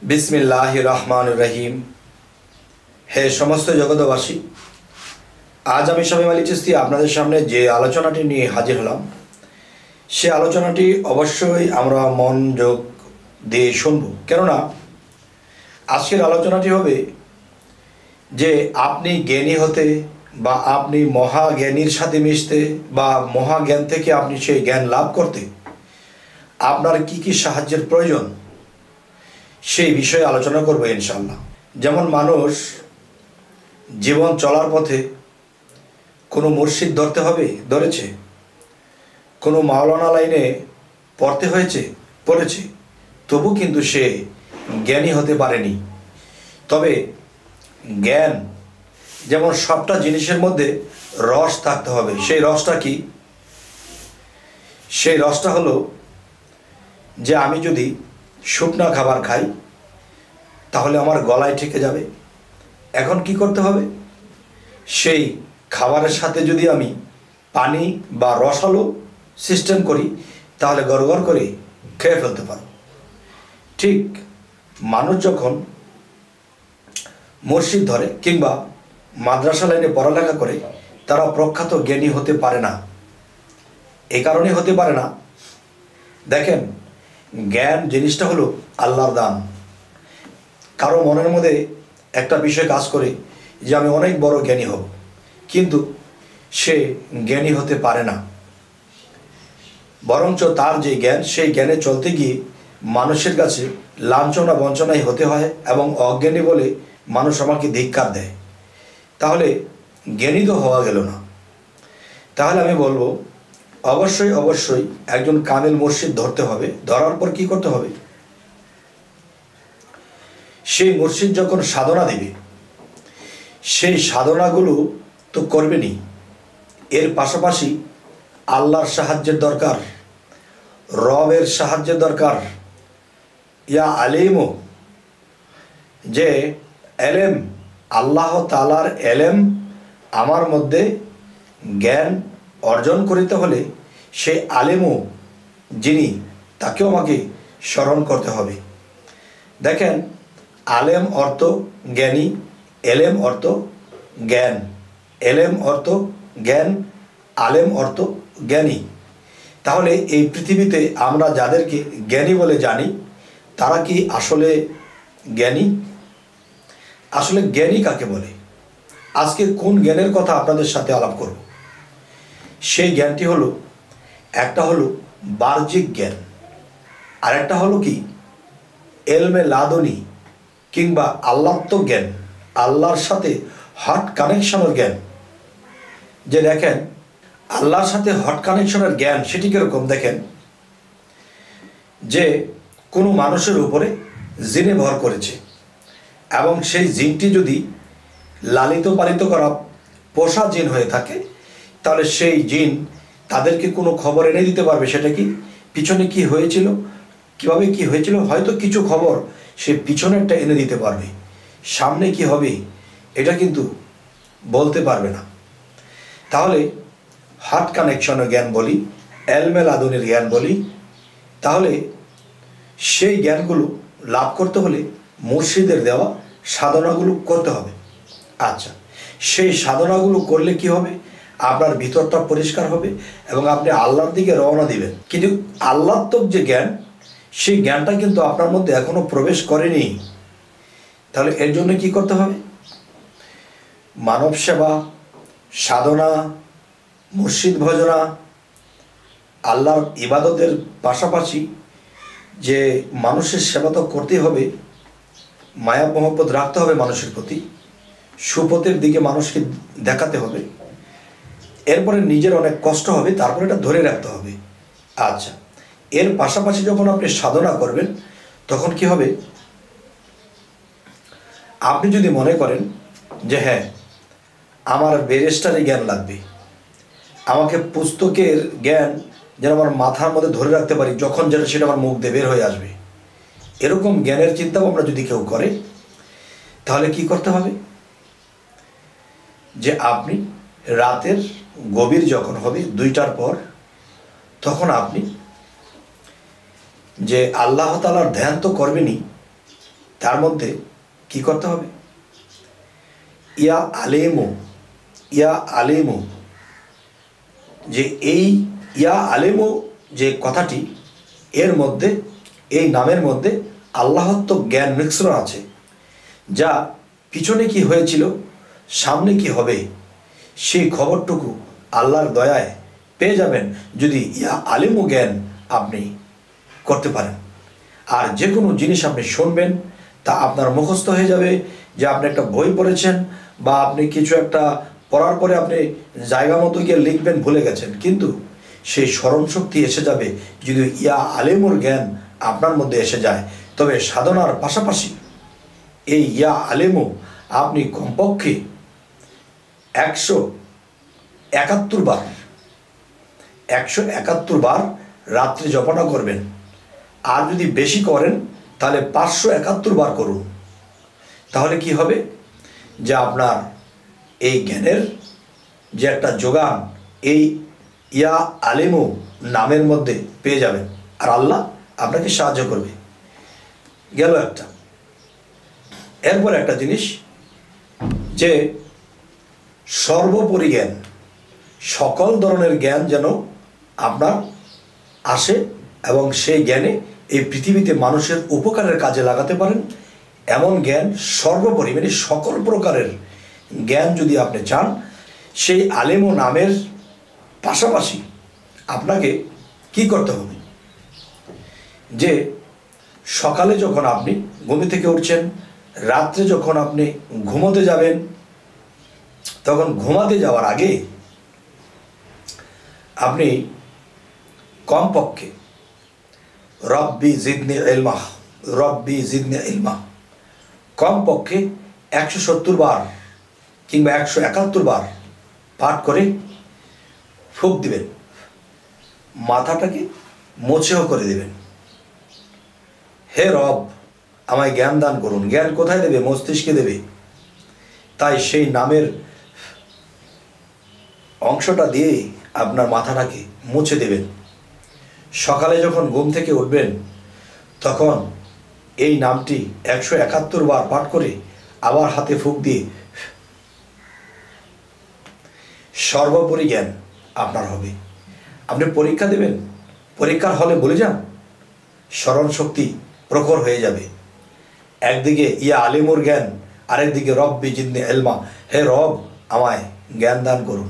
बिस्मिल्लाहिर रहमानिर रहीम। हे समस्त जगतबासी, आज आमी शामीम आলী চিশতি আপনাদের সামনে যে আলোচনাটি নিয়ে হাজির হলাম সে আলোচনাটি অবশ্যই আমরা মনোযোগ দিয়ে শুনব, কেননা আজকের আলোচনাটি হবে যে আপনি জ্ঞানী হতে বা আপনি মহাজ্ঞানীর সাথে মিশতে বা মহাজ্ঞান থেকে আপনি সেই জ্ঞান লাভ করতে আপনার কি কি সাহায্যের প্রয়োজন সেই বিষয়ে আলোচনা করব ইনশাআল্লাহ। যেমন মানুষ জীবন চলার পথে কোনো মুর্শিদ ধরতে হবে, ধরেছে, কোনো মাওলানা লাইনে পড়তে পড়েছে, তবু কিন্তু সে জ্ঞানী হতে পারেনি। তবে জ্ঞান যেমন সবটা জিনিসের মধ্যে রস থাকতে হবে। সেই রসটা কি? সেই রসটা হলো যে আমি যদি শুকনা খাবার খাই তাহলে আমার গলায় ঠেকে যাবে। এখন কি করতে হবে? সেই খাবারের সাথে যদি আমি পানি বা রসালো সিস্টেম করি তাহলে গড়গড় করে খেয়ে ফেলতে পারো। ঠিক মানুষ যখন মুর্শিদ ধরে কিংবা মাদ্রাসা লাইনে পড়ালেখা করে তারা প্রখ্যাত জ্ঞানী হতে পারে না। এই কারণে হতে পারে না, দেখেন, জ্ঞান জিনিসটা হলো আল্লাহর দান। কারো মনের মধ্যে একটা বিষয় কাজ করে যে আমি অনেক বড় জ্ঞানী হব, কিন্তু সে জ্ঞানী হতে পারে না। বরঞ্চ তার যে জ্ঞান, সেই জ্ঞানে চলতে গিয়ে মানুষের কাছে লাঞ্ছনা বঞ্চনাই হতে হয় এবং অজ্ঞানী বলে মানুষ আমাকে ধিক্কার দেয়। তাহলে জ্ঞানী তো হওয়া গেল না। তাহলে আমি বলবো অবশ্যই একজন কামেল মুর্শিদ ধরতে হবে। ধরার পর কি করতে হবে? সেই মুর্শিদ যখন সাধনা দিবে সেই সাধনাগুলো তো করবেনই, এর পাশাপাশি আল্লাহর সাহায্যের দরকার, রবের সাহায্যের দরকার। ইয়া আলিমও, যে এলেম, আল্লাহ তাআলার এলেম আমার মধ্যে জ্ঞান অর্জন করিতে হলে সেই আলেমও যিনি, তাকেও আমাকে স্মরণ করতে হবে। দেখেন, আলেম অর্থ জ্ঞানী, এলেম অর্থ জ্ঞান, এলেম অর্থ জ্ঞান, আলেম অর্থ জ্ঞানী। তাহলে এই পৃথিবীতে আমরা যাদেরকে জ্ঞানী বলে জানি তারা কি আসলে জ্ঞানী? আসলে জ্ঞানী কাকে বলে? আজকে কোন জ্ঞানের কথা আপনাদের সাথে আলাপ করব। সেই জ্ঞানটি হলো, একটা হলো বাহ্যিক জ্ঞান, আর একটা হলো কি এলমে লাদনী কিংবা আল্লাহত্ব জ্ঞান, আল্লাহর সাথে হট কানেকশনের জ্ঞান। যে দেখেন, আল্লাহর সাথে হট কানেকশনের জ্ঞান সেটি কীরকম? দেখেন, যে কোনো মানুষের উপরে জিনে ভর করেছে এবং সেই জিনটি যদি লালিত পালিত করা পোষা জিন হয়ে থাকে তাহলে সেই জিন তাদেরকে কোনো খবর এনে দিতে পারবে। সেটা কি, পিছনে কি হয়েছিল, কিভাবে কি হয়েছিল, হয়তো কিছু খবর সে পিছনেরটা এনে দিতে পারবে, সামনে কি হবে এটা কিন্তু বলতে পারবে না। তাহলে হার্ট কানেকশনের জ্ঞান বলি, এলমেল আদনের জ্ঞান বলি। তাহলে সেই জ্ঞানগুলো লাভ করতে হলে মুর্শিদের দেওয়া সাধনাগুলো করতে হবে। আচ্ছা, সেই সাধনাগুলো করলে কি হবে? আপনার ভিতরটা পরিষ্কার হবে এবং আপনি আল্লাহর দিকে রওনা দিবেন। কিন্তু আল্লাহত্বক যে জ্ঞান, সেই জ্ঞানটা কিন্তু আপনার মধ্যে এখনো প্রবেশ করেনি। তাহলে এর জন্য কি করতে হবে? মানব সেবা, সাধনা, মুর্শিদ ভজনা, আল্লাহর ইবাদতের পাশাপাশি যে মানুষের সেবা তো করতেই হবে, মায়া মহব্বত রাখতে হবে মানুষের প্রতি, সুপথের দিকে মানুষকে দেখাতে হবে। এরপরে নিজের অনেক কষ্ট হবে, তারপরে এটা ধরে রাখতে হবে। আচ্ছা, এর পাশাপাশি যখন আপনি সাধনা করবেন তখন কি হবে? আপনি যদি মনে করেন যে হ্যাঁ, আমার ব্যারিস্টারি জ্ঞান লাগবে, আমাকে পুস্তকের জ্ঞান যেন আমার মাথার মধ্যে ধরে রাখতে পারি, যখন যেটা সেটা আমার মুখ দিয়ে বের হয়ে আসবে, এরকম জ্ঞানের চিন্তা ভাবনা যদি কেউ করে তাহলে কি করতে হবে? যে আপনি রাতের গভীর যখন হবে 2টার পর, তখন আপনি যে আল্লাহ তাআলার ধ্যান তো করবেনই, তার মধ্যে কি করতে হবে? ইয়া আলেমু, ইয়া আলেমু, যে এই ইয়া আলেমু যে কথাটি, এর মধ্যে, এই নামের মধ্যে আল্লাহত্ব জ্ঞান মিশ্রণ আছে, যা পিছনে কি হয়েছিল, সামনে কি হবে, সেই খবরটুকু আল্লাহর দয়ায় পেয়ে যাবেন যদি ইয়া আলেমু জ্ঞান আপনি করতে পারেন। আর যে কোনো জিনিস আপনি শুনবেন তা আপনার মুখস্থ হয়ে যাবে, যে আপনি একটা বই পড়েছেন বা আপনি কিছু একটা পড়ার পরে আপনি জায়গা মতো গিয়ে লিখবেন, ভুলে গেছেন, কিন্তু সেই স্মরণশক্তি এসে যাবে যদি ইয়া আলেমুর জ্ঞান আপনার মধ্যে এসে যায়। তবে সাধনার পাশাপাশি এই ইয়া আলেমু আপনি কমপক্ষে 171 বার, 171 বার রাত্রে জপনা করবেন। আর যদি বেশি করেন তাহলে 571 বার করুন। তাহলে কি হবে, যে আপনার এই জ্ঞানের যে একটা যোগান এই ইয়া আলেমু নামের মধ্যে পেয়ে যাবেন, আর আল্লাহ আপনাকে সাহায্য করবে। গেল একটা। এরপর একটা জিনিস, যে সর্বোপরি জ্ঞান, সকল ধরনের জ্ঞান যেন আপনার আসে এবং সেই জ্ঞানে এই পৃথিবীতে মানুষের উপকারের কাজে লাগাতে পারেন, এমন জ্ঞান সর্বোপরি, মানে সকল প্রকারের জ্ঞান যদি আপনি চান, সেই আলেমু নামের পাশাপাশি আপনাকে কি করতে হবে, যে সকালে যখন আপনি ঘুম থেকে উঠছেন, রাত্রে যখন আপনি ঘুমোতে যাবেন, তখন ঘুমাতে যাওয়ার আগে আপনি কমপক্ষে রব্বি জিদনি ইলমা, রব্বি জিদনি ইলমা কমপক্ষে 170 বার কিংবা 171 বার পাঠ করে ফুঁক দিবেন, মাথাটাকে মোছেও করে দেবেন। হে রব, আমায় জ্ঞান দান করুন। জ্ঞান কোথায় দেবে? মস্তিষ্কে দেবে। তাই সেই নামের অংশটা দিয়ে আপনার মাথাটাকে মুছে দেবেন। সকালে যখন ঘুম থেকে উঠবেন তখন এই নামটি 171 বার পাঠ করে আবার হাতে ফুঁক দিয়ে সর্বোপরি জ্ঞান আপনার হবে। আপনি পরীক্ষা দেবেন, পরীক্ষার হলে বলে যান, স্মরণ শক্তি প্রখর হয়ে যাবে। একদিকে ইয়া আলিমুর জ্ঞান, আরেকদিকে রব্বি জিদনি ইলমা, হে রব আমায় জ্ঞান দান করুন।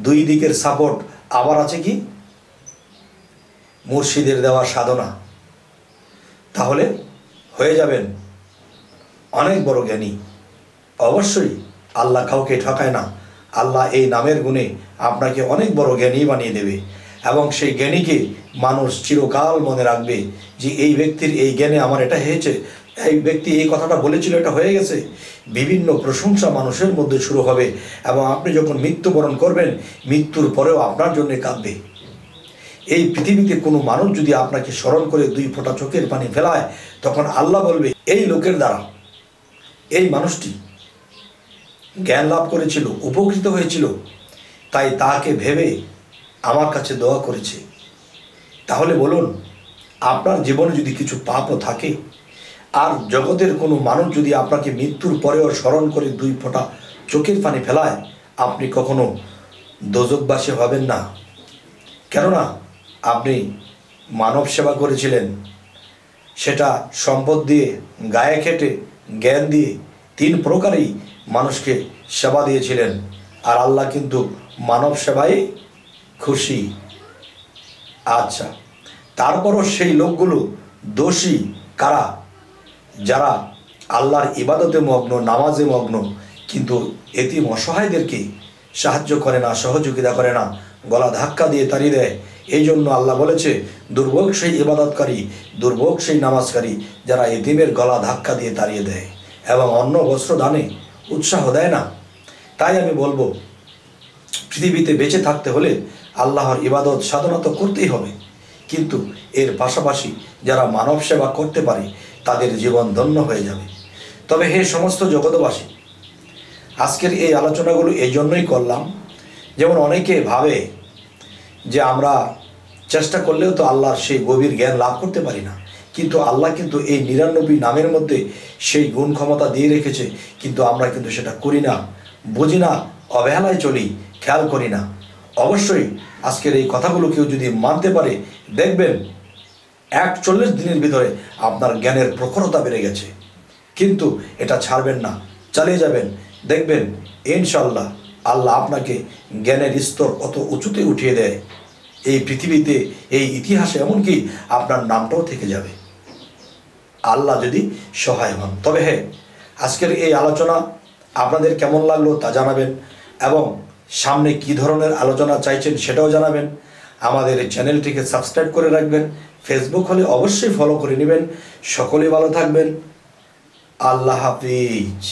দুই দিকের সাপোর্ট আবার আছে কি? মুর্শিদের দেওয়া সাধনা। তাহলে হয়ে যাবেন অনেক বড় জ্ঞানী। অবশ্যই আল্লাহ কাউকে ঠকায় না। আল্লাহ এই নামের গুণে আপনাকে অনেক বড় জ্ঞানী বানিয়ে দেবে এবং সেই জ্ঞানীকে মানুষ চিরকাল মনে রাখবে যে এই ব্যক্তির এই জ্ঞানে আমার এটা হয়েছে, এই ব্যক্তি এই কথাটা বলেছিল, এটা হয়ে গেছে। বিভিন্ন প্রশংসা মানুষের মধ্যে শুরু হবে এবং আপনি যখন মৃত্যুবরণ করবেন, মৃত্যুর পরেও আপনার জন্য কাঁদবে। এই পৃথিবীতে কোনো মানুষ যদি আপনাকে স্মরণ করে 2 ফোঁটা চোখের পানি ফেলায়, তখন আল্লাহ বলবে এই লোকের দ্বারা এই মানুষটি জ্ঞান লাভ করেছিল, উপকৃত হয়েছিল, তাই তাকে ভেবে আমার কাছে দোয়া করেছে। তাহলে বলুন, আপনার জীবনে যদি কিছু পাপও থাকে আর জগতের কোনো মানুষ যদি আপনাকে মৃত্যুর পরেও স্মরণ করে 2 ফোঁটা চোখের পানি ফেলায়, আপনি কখনো দোজকবাসী হবেন না। কেননা আপনি মানব সেবা করেছিলেন, সেটা সম্পদ দিয়ে, গায়ে খেটে, জ্ঞান দিয়ে, 3 প্রকারেই মানুষকে সেবা দিয়েছিলেন। আর আল্লাহ কিন্তু মানব সেবায় খুশি। আচ্ছা, তারপরও সেই লোকগুলো দোষী কারা? যারা আল্লাহর ইবাদতে মগ্ন, নামাজে মগ্ন, কিন্তু এতিম অসহায়দেরকে সাহায্য করে না, সহযোগিতা করে না, গলা ধাক্কা দিয়ে তাড়িয়ে দেয়। এই জন্য আল্লাহ বলেছে, দুর্ভোগ সেই ইবাদতকারী, দুর্ভোগ সেই নামাজকারী যারা এতিমের গলা ধাক্কা দিয়ে তাড়িয়ে দেয় এবং অন্ন বস্ত্র দানে উৎসাহ দেয় না। তাই আমি বলবো, পৃথিবীতে বেঁচে থাকতে হলে আল্লাহর ইবাদত সাধনা তো করতেই হবে, কিন্তু এর পাশাপাশি যারা মানব সেবা করতে পারে তাদের জীবন ধন্য হয়ে যাবে। তবে হে সমস্ত জগৎবাসী, আজকের এই আলোচনাগুলো এই জন্যই করলাম, যেমন অনেকে ভাবে যে আমরা চেষ্টা করলেও তো আল্লাহর সেই গভীর জ্ঞান লাভ করতে পারি না, কিন্তু আল্লাহ কিন্তু এই 99 নামের মধ্যে সেই গুণ ক্ষমতা দিয়ে রেখেছে, কিন্তু আমরা কিন্তু সেটা করি না, বুঝি না, অবহেলায় চলি, খেয়াল করি না। অবশ্যই আজকের এই কথাগুলো কেউ যদি মানতে পারে, দেখবেন 41 দিনের ভিতরে আপনার জ্ঞানের প্রখরতা বেড়ে গেছে। কিন্তু এটা ছাড়বেন না, চালিয়ে যাবেন, দেখবেন ইনশাল্লাহ আল্লাহ আপনাকে জ্ঞানের স্তর কত উঁচুতে উঠিয়ে দেয় এই পৃথিবীতে, এই ইতিহাসে, এমনকি আপনার নামটাও থেকে যাবে আল্লাহ যদি সহায় হন। তবে হ্যাঁ, আজকের এই আলোচনা আপনাদের কেমন লাগলো তা জানাবেন, এবং সামনে কি ধরনের আলোচনা চাইছেন সেটাও জানাবেন। আমাদের এই চ্যানেলটিকে সাবস্ক্রাইব করে রাখবেন, ফেসবুক হলে অবশ্যই ফলো করে নেবেন। সকলেই ভালো থাকবেন। আল্লাহ হাফিজ।